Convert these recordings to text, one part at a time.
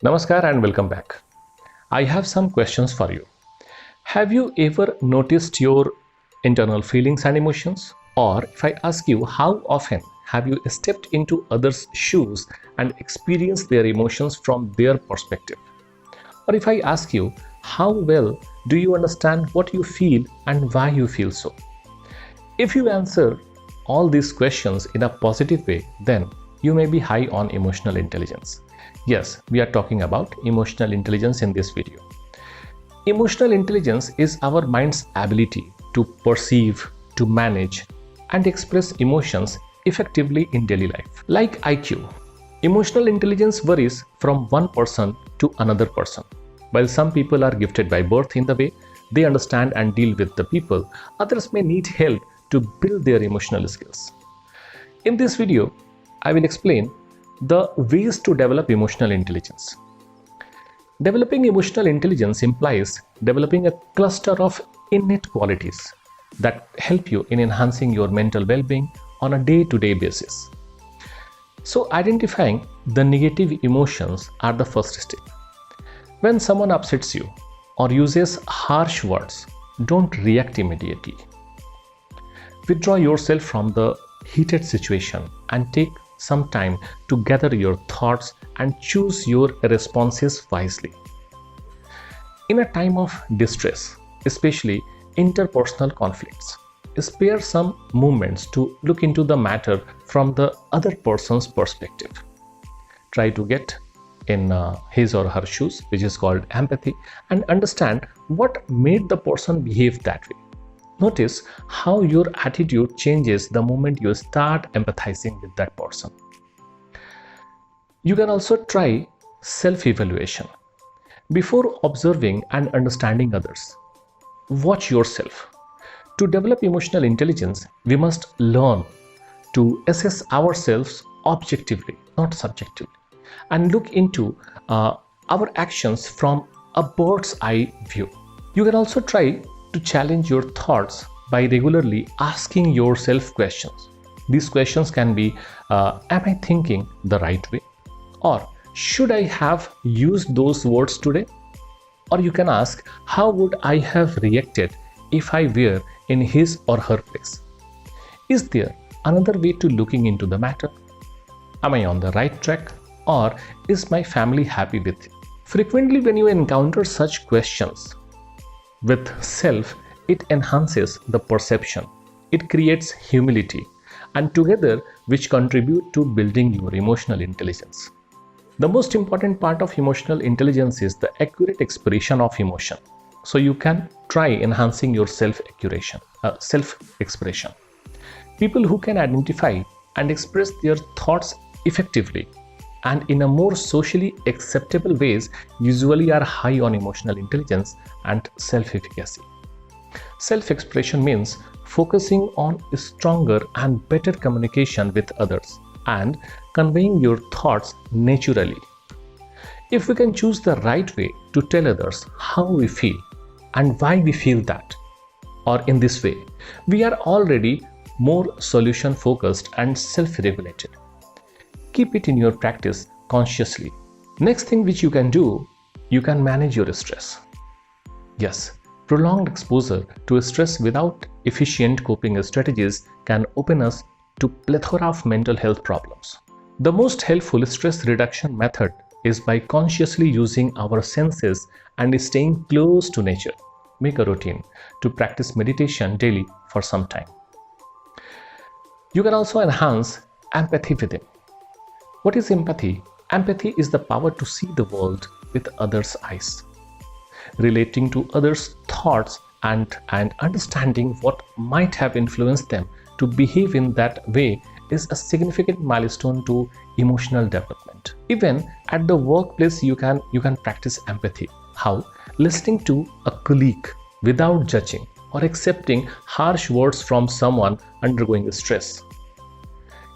Namaskar and welcome back. I have some questions for you. Have you ever noticed your internal feelings and emotions? Or if I ask you, how often have you stepped into others' shoes and experienced their emotions from their perspective? Or if I ask you, how well do you understand what you feel and why you feel so? If you answer all these questions in a positive way, then you may be high on emotional intelligence. Yes, we are talking about emotional intelligence in this video. Emotional intelligence is our mind's ability to perceive, to manage, and express emotions effectively in daily life. Like IQ, emotional intelligence varies from one person to another person. While some people are gifted by birth in the way they understand and deal with the people, others may need help to build their emotional skills. In this video, I will explain the ways to develop emotional intelligence. Developing emotional intelligence implies developing a cluster of innate qualities that help you in enhancing your mental well-being on a day-to-day basis. So, identifying the negative emotions are the first step. When someone upsets you or uses harsh words, don't react immediately. Withdraw yourself from the heated situation and take some time to gather your thoughts and choose your responses wisely. In a time of distress, especially interpersonal conflicts, spare some moments to look into the matter from the other person's perspective. Try to get in his or her shoes, which is called empathy, and understand what made the person behave that way. Notice how your attitude changes the moment you start empathizing with that person. You can also try self-evaluation. Before observing and understanding others, watch yourself. To develop emotional intelligence, we must learn to assess ourselves objectively, not subjectively, and look into our actions from a bird's eye view. You can also try to challenge your thoughts by regularly asking yourself questions. These questions can be, am I thinking the right way? Or should I have used those words today? Or you can ask, how would I have reacted if I were in his or her place? Is there another way to looking into the matter? Am I on the right track? Or is my family happy with it? Frequently, when you encounter such questions with self, it enhances the perception. It creates humility, and together which contribute to building your emotional intelligence. The most important part of emotional intelligence is the accurate expression of emotion. So you can try enhancing your self-expression. People who can identify and express their thoughts effectively and in a more socially acceptable ways usually are high on emotional intelligence and self-efficacy. Self-expression means focusing on stronger and better communication with others and conveying your thoughts naturally. If we can choose the right way to tell others how we feel and why we feel that, or in this way, we are already more solution focused and self-regulated. Keep it in your practice consciously. Next thing which you can do, you can manage your stress. Yes, prolonged exposure to stress without efficient coping strategies can open us to plethora of mental health problems. The most helpful stress reduction method is by consciously using our senses and staying close to nature. Make a routine to practice meditation daily for some time. You can also enhance empathy within. What is empathy? Empathy is the power to see the world with others' eyes, relating to others' thoughts and understanding what might have influenced them to behave in that way is a significant milestone to emotional development. Even at the workplace, you can practice empathy. How? Listening to a colleague without judging or accepting harsh words from someone undergoing stress.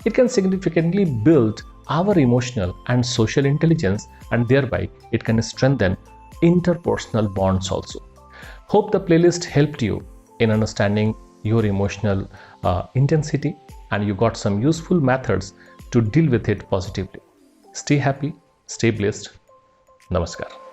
It can significantly build our emotional and social intelligence, and thereby it can strengthen interpersonal bonds also. Hope the playlist helped you in understanding your emotional intensity and you got some useful methods to deal with it positively. Stay happy, stay blessed. नमस्कार.